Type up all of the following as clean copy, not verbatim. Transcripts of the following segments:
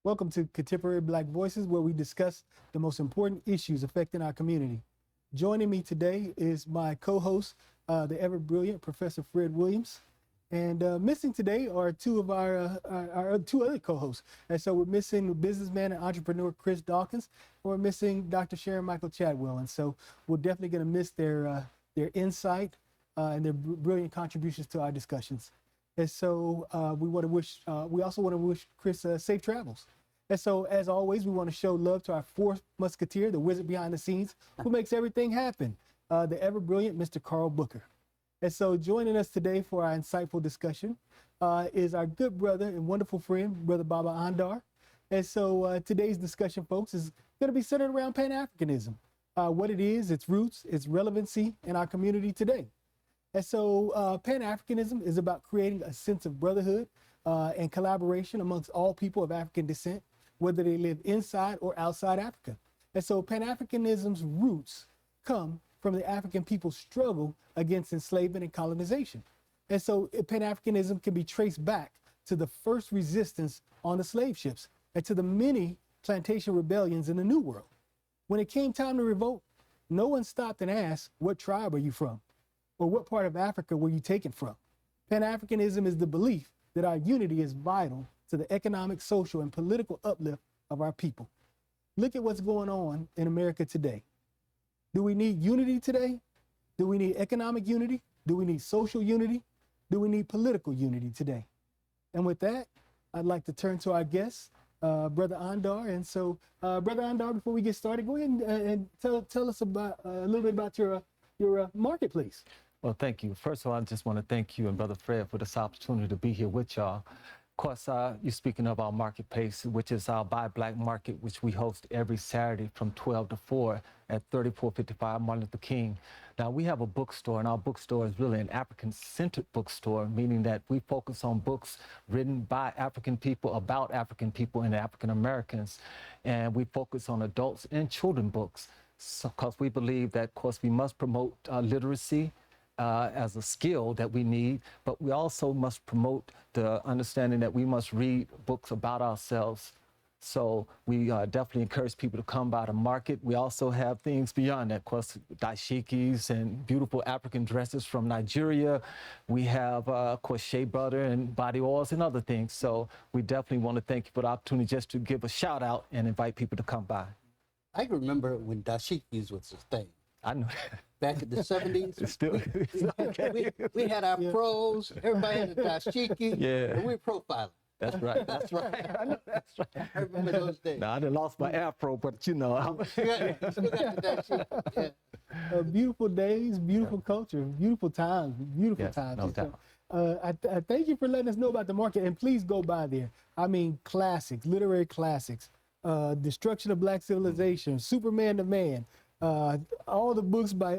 Welcome to Contemporary Black Voices, where we discuss the most important issues affecting our community. Joining me today is my co-host, the ever-brilliant Professor Fred Williams. And missing today are two of our two other co-hosts. And so we're missing businessman and entrepreneur Chris Dawkins, and we're missing Dr. Sharon Michael Chadwell. And so we're definitely going to miss their insight and their brilliant contributions to our discussions. And so we also want to wish Chris safe travels. And so, as always, we want to show love to our fourth musketeer, the wizard behind the scenes, who makes everything happen, the ever-brilliant Mr. Carl Booker. And so, joining us today for our insightful discussion is our good brother and wonderful friend, Brother Baba Andar. And so, today's discussion, folks, is going to be centered around Pan-Africanism, what it is, its roots, its relevancy in our community today. And so Pan-Africanism is about creating a sense of brotherhood and collaboration amongst all people of African descent, whether they live inside or outside Africa. And so Pan-Africanism's roots come from the African people's struggle against enslavement and colonization. And so Pan-Africanism can be traced back to the first resistance on the slave ships and to the many plantation rebellions in the New World. When it came time to revolt, no one stopped and asked, what tribe are you from? Or what part of Africa were you taken from? Pan-Africanism is the belief that our unity is vital to the economic, social, and political uplift of our people. Look at what's going on in America today. Do we need unity today? Do we need economic unity? Do we need social unity? Do we need political unity today? And with that, I'd like to turn to our guest, Brother Andar. And so, Brother Andar, before we get started, go ahead and tell us about a little bit about your marketplace. Well, thank you. First of all, I just want to thank you and Brother Fred for this opportunity to be here with y'all. Of course, you're speaking of our marketplace, which is our Buy Black Market, which we host every Saturday from 12 to 4 at 3455 Martin Luther King. Now, we have a bookstore, and our bookstore is really an African-centered bookstore, meaning that we focus on books written by African people, about African people and African Americans. And we focus on adults and children books. Because we believe that, of course, we must promote literacy as a skill that we need, but we also must promote the understanding that we must read books about ourselves. So we definitely encourage people to come by the market. We also have things beyond that, of course, dashikis and beautiful African dresses from Nigeria. We have, of course, shea butter and body oils and other things. So we definitely want to thank you for the opportunity just to give a shout out and invite people to come by. I can remember when dashikis was a thing. I know. Back in the 70s, It's still, we had our pros, everybody had a dashiki, Yeah. and we were profiling. That's right. That's right. I know that's right. I remember those days. Now, I done lost my afro, but you know. Still got the dashiki. Yeah. Beautiful days, beautiful culture, beautiful times, beautiful Yes, times. no And doubt. so, I thank you for letting us know about the market, and please go by there. I mean, classics, literary classics, Destruction of Black Civilization, Superman the Man, all the books by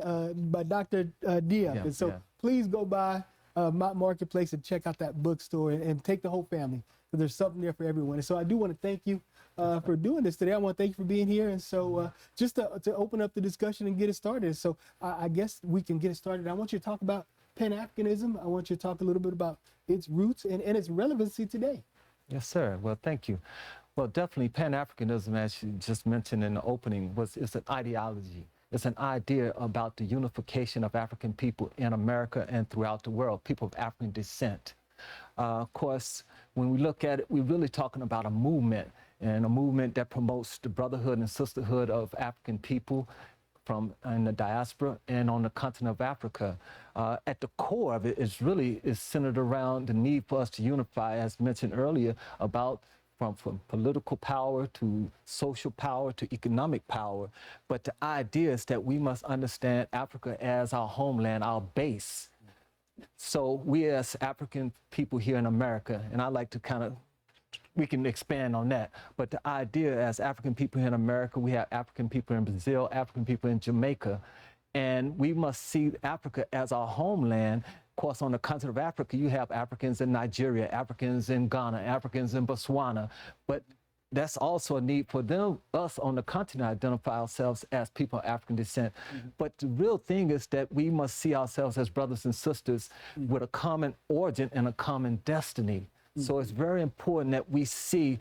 Dr. Diop. Yeah, And so yeah. please go by my marketplace and check out that bookstore and take the whole family, because there's something there for everyone. And so I do want to thank you for doing this today. I want to thank you for being here. And so just to open up the discussion and get it started. So I guess we can get it started. I want you to talk about Pan-Africanism. I want you to talk a little bit about its roots and its relevancy today. Yes, sir. Well, thank you. Well, definitely Pan-Africanism, as you just mentioned in the opening, is an ideology. It's an idea about the unification of African people in America and throughout the world, people of African descent. Of course, when we look at it, we're really talking about a movement, and a movement that promotes the brotherhood and sisterhood of African people from in the diaspora and on the continent of Africa. At the core of it is centered around the need for us to unify, as mentioned earlier, about from political power to social power to economic power. But the idea is that we must understand Africa as our homeland, our base. So we as African people here in America, and I like to we can expand on that, but the idea as African people here in America, we have African people in Brazil, African people in Jamaica, and we must see Africa as our homeland. Of course, on the continent of Africa, you have Africans in Nigeria, Africans in Ghana, Africans in Botswana, but that's also a need for us on the continent to identify ourselves as people of African descent. Mm-hmm. But the real thing is that we must see ourselves as brothers and sisters with a common origin and a common destiny. So it's very important that we see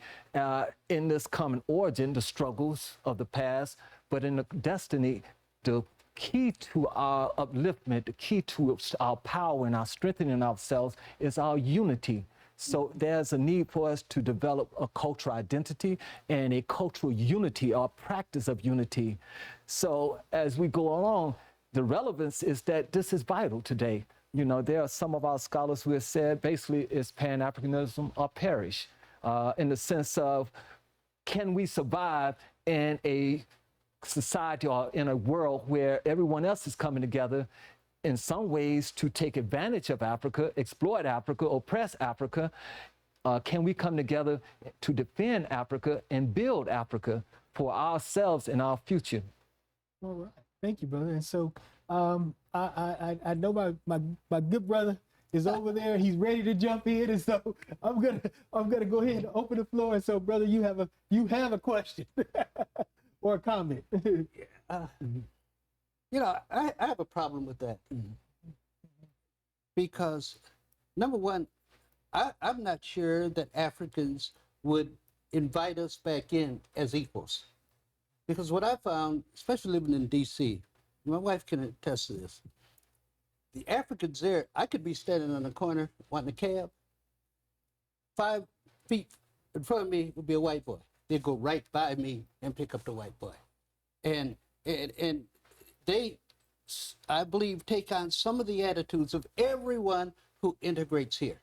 in this common origin the struggles of the past, but in the destiny, the key to our upliftment, the key to our power and our strengthening ourselves is our unity. So there's a need for us to develop a cultural identity and a cultural unity, or practice of unity. So as we go along, the relevance is that this is vital today. You know, there are some of our scholars who have said basically it's pan-Africanism or perish, in the sense of, can we survive in a society or in a world where everyone else is coming together in some ways to take advantage of Africa, exploit Africa, oppress Africa? Can we come together to defend Africa and build Africa for ourselves and our future? All right. Thank you, brother. And so I know my good brother is over there. He's ready to jump in, and so I'm gonna go ahead and open the floor. And so, brother, you have a question or a comment. You know, I have a problem with that because, number one, I'm not sure that Africans would invite us back in as equals. Because what I found, especially living in D.C., my wife can attest to this, the Africans there, I could be standing on the corner wanting a cab. 5 feet in front of me would be a white boy. They'd go right by me and pick up the white boy. And they, I believe, take on some of the attitudes of everyone who integrates here.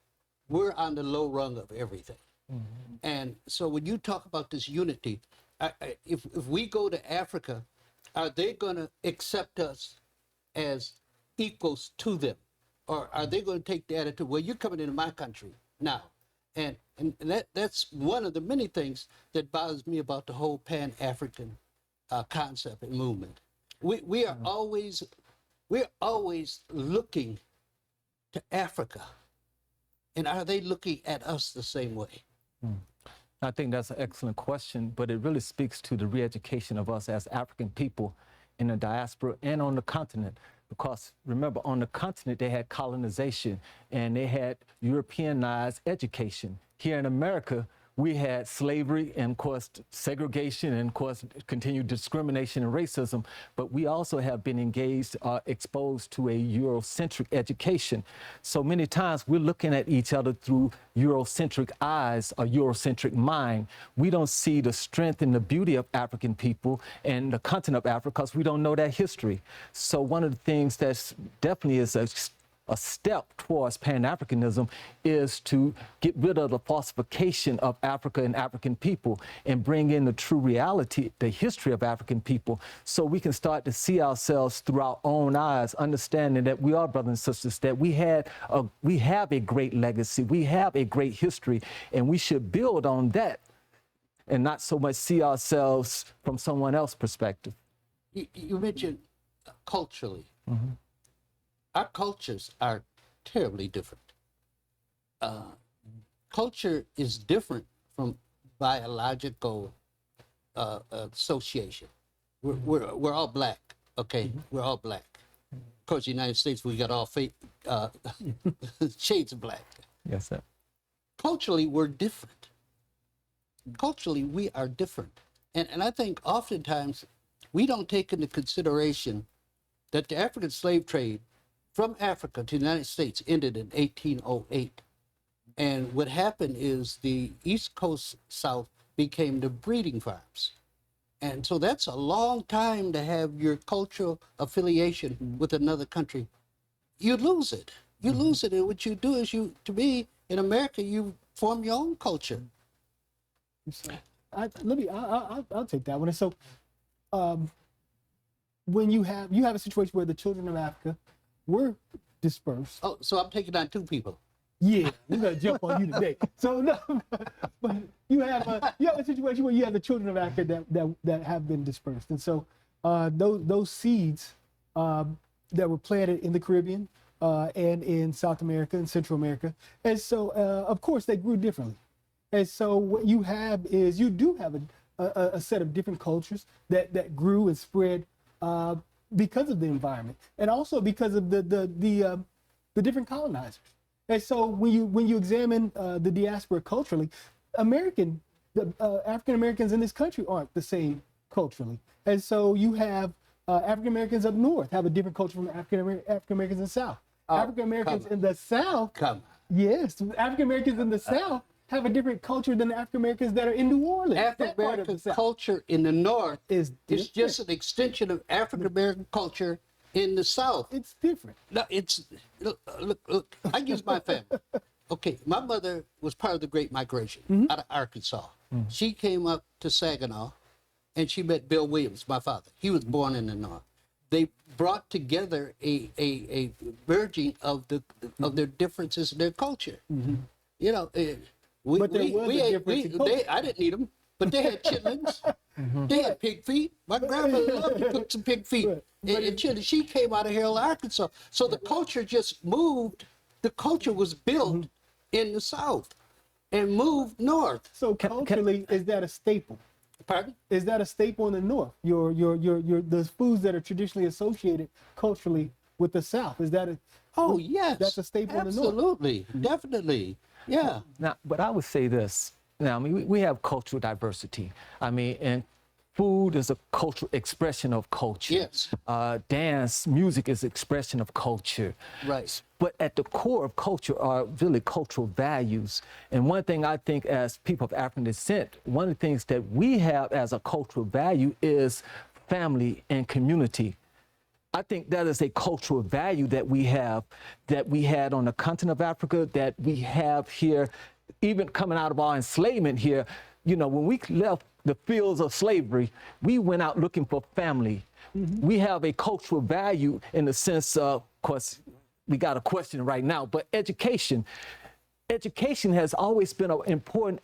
We're on the low rung of everything. Mm-hmm. And so when you talk about this unity, if we go to Africa, are they going to accept us as equals to them? Or are they going to take the attitude, well, you're coming into my country now? And that's one of the many things that bothers me about the whole Pan-African concept and movement. We're always looking to Africa. And are they looking at us the same way? I think that's an excellent question, but it really speaks to the re-education of us as African people in the diaspora and on the continent. Because remember, on the continent, they had colonization and they had Europeanized education. Here in America, we had slavery and, of course, segregation and, of course, continued discrimination and racism. But we also have been engaged, exposed to a Eurocentric education. So many times we're looking at each other through Eurocentric eyes or Eurocentric mind. We don't see the strength and the beauty of African people and the continent of Africa because we don't know that history. So one of the things that's definitely is a step towards Pan-Africanism is to get rid of the falsification of Africa and African people and bring in the true reality, the history of African people, so we can start to see ourselves through our own eyes, understanding that we are brothers and sisters, that we have a great legacy, we have a great history, and we should build on that and not so much see ourselves from someone else's perspective. You mentioned culturally. Mm-hmm. Our cultures are terribly different. Culture is different from biological association. We're all black, okay? Mm-hmm. We're all black. Of course, the United States, we got all shades of black. Yes, sir. Culturally, we're different. Culturally, we are different. And I think oftentimes we don't take into consideration that the African slave trade from Africa to the United States ended in 1808. And what happened is the East Coast South became the breeding farms. And so that's a long time to have your cultural affiliation with another country. You lose it. You lose it. And what you do is to me, in America, you form your own culture. I'll take that one. And so when you have a situation where the children of Africa were dispersed. Oh, so I'm taking on two people. Yeah, we're gonna jump on you today. So no, but you have a situation where you have the children of Africa that have been dispersed, and so those seeds that were planted in the Caribbean and in South America and Central America, and so of course they grew differently, and so what you have is you do have a set of different cultures that grew and spread. Because of the environment, and also because of the different colonizers, And so when you examine the diaspora culturally, African Americans in this country aren't the same culturally. And so you have African Americans up north have a different culture from African Americans in the South. African Americans in the South, yes, African Americans in the South have a different culture than the African Americans that are in New Orleans. African American culture in the North is just an extension of African American culture in the South. It's different. No, it's look. I use my family. Okay, my mother was part of the Great Migration out of Arkansas. She came up to Saginaw, and she met Bill Williams, my father. He was born in the North. They brought together a merging of their differences in their culture. You know, But there was a difference in culture. I didn't eat them, but they had chitlins. They had pig feet. My grandmother loved to cook some pig feet and chitlins. She came out of Harold, Arkansas. So the culture just moved. The culture was built in the South and moved north. So culturally, is that a staple? Pardon? Is that a staple in the North? The foods that are traditionally associated culturally with the South. Is that Oh, yes. That's a staple in the North. Absolutely. Definitely. Yeah. Now, but I would say this. Now, I mean, we have cultural diversity. I mean, and food is a cultural expression of culture. Yes. Dance, music is expression of culture. Right. But at the core of culture are really cultural values. And one thing I think as people of African descent, one of the things that we have as a cultural value is family and community. I think that is a cultural value that we have, that we had on the continent of Africa, that we have here, even coming out of our enslavement here. You know, when we left the fields of slavery, we went out looking for family. We have a cultural value in the sense of course, we got a question right now, but education. Education has always been an important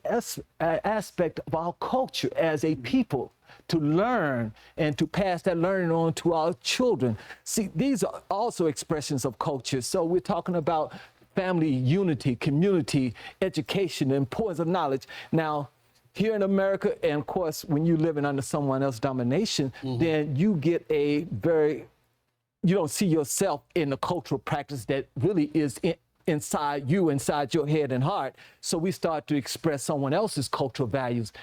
aspect of our culture as a people, to learn and to pass that learning on to our children. See, these are also expressions of culture. So we're talking about family unity, community, education, the importance of knowledge. Now, here in America, and of course, when you're living under someone else's domination, then you get you don't see yourself in the cultural practice that really is inside you, inside your head and heart. So we start to express someone else's cultural values.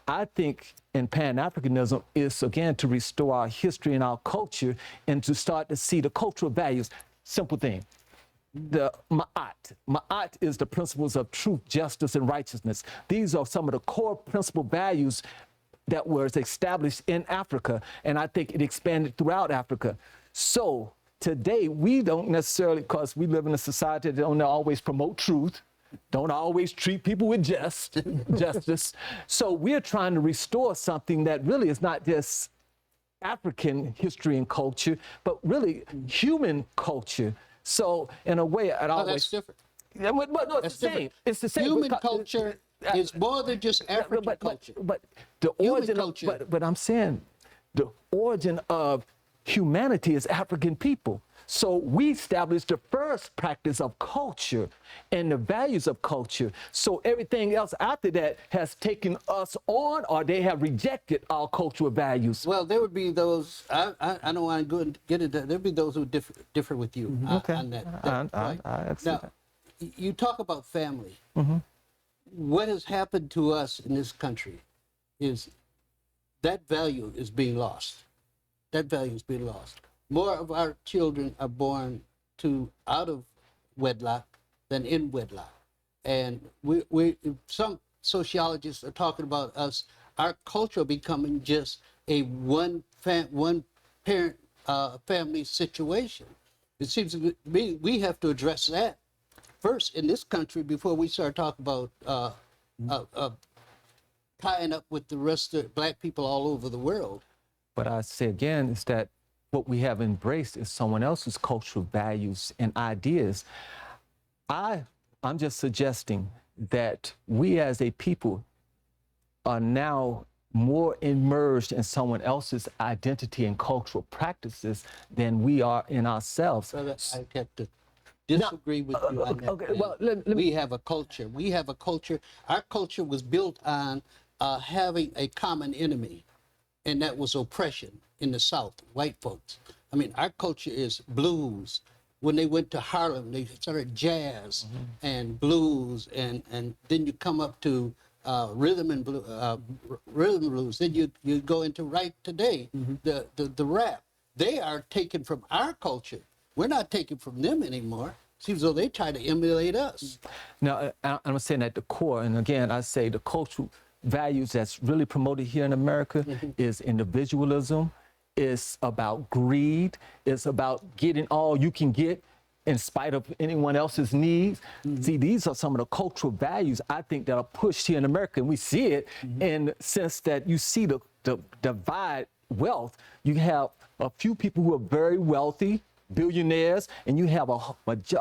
I think in Pan-Africanism is, again, to restore our history and our culture and to start to see the cultural values. Simple thing. The Ma'at is the principles of truth, justice, and righteousness. These are some of the core principal values that was established in Africa, and I think it expanded throughout Africa. So today, we don't necessarily, because we live in a society that don't always promote truth, don't always treat people with justice. So we're trying to restore something that really is not just African history and culture, but really human culture. So in a way, That's different. Yeah, but no, it's the same. It's the same. Human culture is more than just African culture. But the origin of, but I'm saying the origin of humanity is African people. So we established the first practice of culture and the values of culture. So everything else after that has taken us on, or they have rejected our cultural values. Well, there would be those, I don't want to go and get into that. There'd be those who differ with you on that. Right. Now, you talk about family. What has happened to us in this country is that value is being lost. That value is being lost. More of our children are born out of wedlock than in wedlock. And some sociologists are talking about our culture becoming just a one parent family situation. It seems to me we have to address that first in this country before we start talking about tying up with the rest of Black people all over the world. But I say again is that what we have embraced is someone else's cultural values and ideas. I'm just suggesting that we as a people are now more immersed in someone else's identity and cultural practices than we are in ourselves. Brother, I have to disagree with you on that. Okay, well, we have a culture. We have a culture. Our culture was built on having a common enemy, and that was oppression in the South, white folks. I mean, our culture is blues, when they went to Harlem, they started jazz and blues, and then you come up to rhythm and blues. Then you go into right today, the rap. They are taken from our culture. We're not taken from them anymore. Seems though they try to emulate us. Now, I'm saying at the core, and again, I say the cultural values that's really promoted here in America is individualism, it's about greed, it's about getting all you can get in spite of anyone else's needs. See, these are some of the cultural values I think that are pushed here in America, and we see it in the sense that you see the divide wealth. You have a few people who are very wealthy, billionaires, and you have a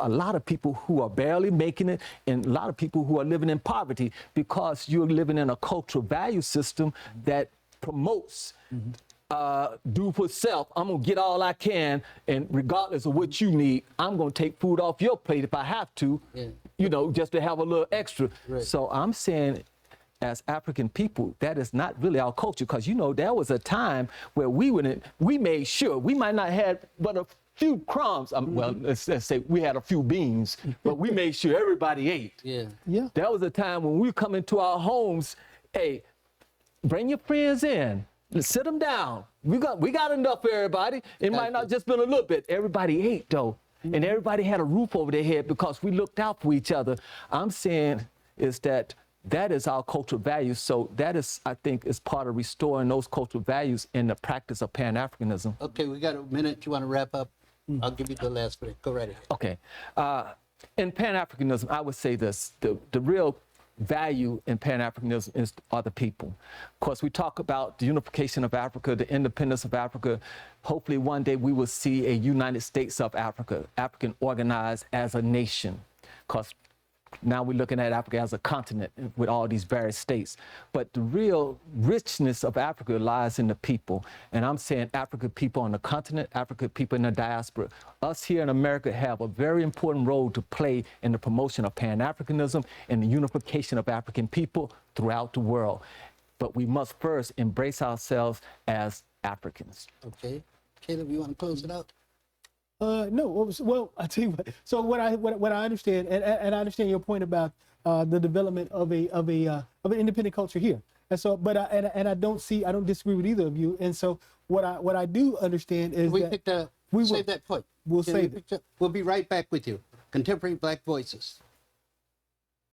lot of people who are barely making it, and a lot of people who are living in poverty because you're living in a cultural value system that promotes do for self. I'm gonna get all I can, and regardless of what you need, I'm gonna take food off your plate if I have to, you know, just to have a little extra. So I'm saying, as African people, that is not really our culture, because you know there was a time where we made sure we might not have but a few crumbs. Well, let's say we had a few beans, but we made sure everybody ate. Yeah. There was a time when we come into our homes, hey, bring your friends in, let's sit them down. We got enough for everybody. It might not just been a little bit. Everybody ate though, and everybody had a roof over their head because we looked out for each other. I'm saying is that is our cultural values. So that is, I think, is part of restoring those cultural values in the practice of Pan-Africanism. Okay, we got a minute. You want to wrap up? I'll give you the last minute. Go right ahead. Okay. In Pan-Africanism, I would say this, the real value in Pan-Africanism are the people. Of course, we talk about the unification of Africa, the independence of Africa. Hopefully one day we will see a United States of Africa, African organized as a nation. Because now we're looking at Africa as a continent with all these various states. But the real richness of Africa lies in the people. And I'm saying African people on the continent, African people in the diaspora. Us here in America have a very important role to play in the promotion of Pan-Africanism and the unification of African people throughout the world. But we must first embrace ourselves as Africans. Okay. Caleb, you want to close it out? No, well, I tell you what. So what I understand, and I understand your point about the development of an independent culture here. And so, but I don't disagree with either of you. And so what I do understand is we picked up. Save that point. We'll save it. We'll be right back with you. Contemporary Black Voices.